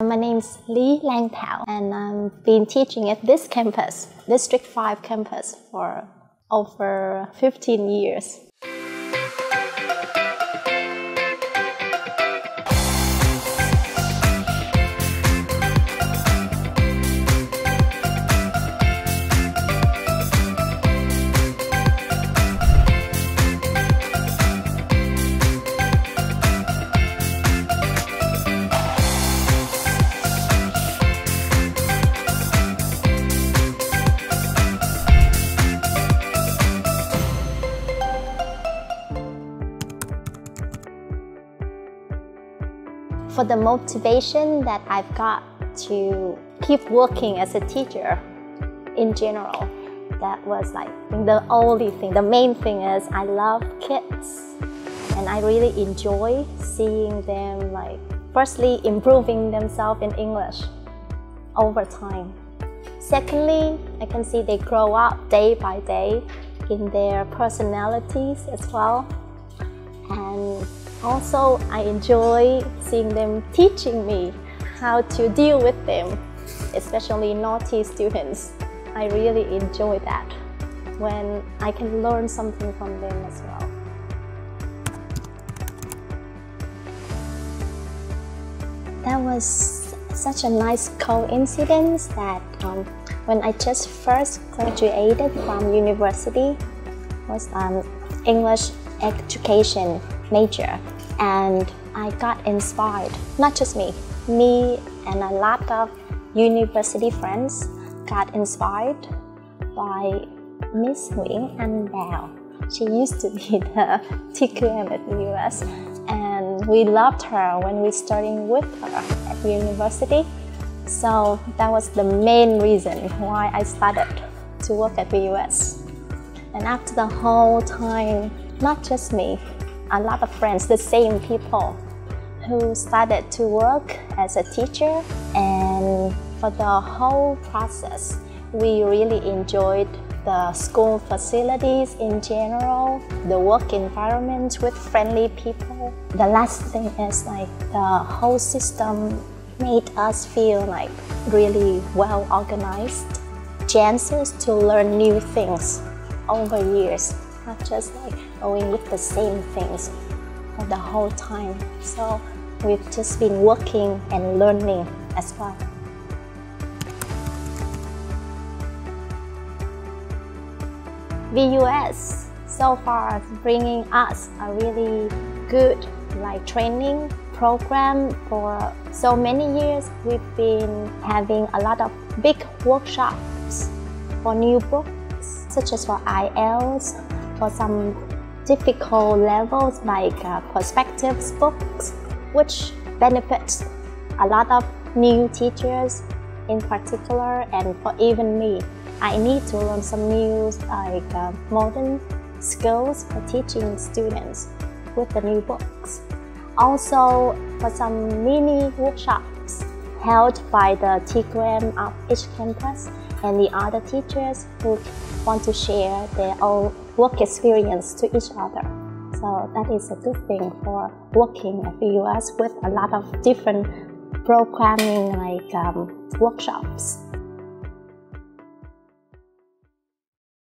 My name's Lý Lan Thảo, and I've been teaching at this campus, District 5 campus, for over 15 years. For the motivation that I've got to keep working as a teacher in general, that was like the only thing. The main thing is I love kids, and I really enjoy seeing them firstly improving themselves in English over time. Secondly, I can see they grow up day by day in their personalities as well. And also, I enjoy seeing them teaching me how to deal with them, especially naughty students. I really enjoy that when I can learn something from them as well. That was such a nice coincidence that when I just first graduated from university, was English education major, and I got inspired. Not just me and a lot of university friends got inspired by Miss Nguyễn Anh Đào. She used to be the TQM at the VUS, and we loved her when we started with her at university. So that was the main reason why I started to work at VUS. And after the whole time, not just me, a lot of friends, the same people who started to work as a teacher, and for the whole process, we really enjoyed the school facilities in general, the work environment with friendly people. The last thing is the whole system made us feel really well organized, chances to learn new things over years, not just going with the same things for the whole time. So we've just been working and learning as well. VUS so far is bringing us a really good training program. For so many years, we've been having a lot of big workshops for new books, such as for IELTS, for some difficult levels perspectives books, which benefits a lot of new teachers in particular, and for even me. I need to learn some new modern skills for teaching students with the new books. Also, for some mini workshops held by the TQM of each campus and the other teachers who want to share their own work experience to each other. So that is a good thing for working at VUS with a lot of different programming workshops.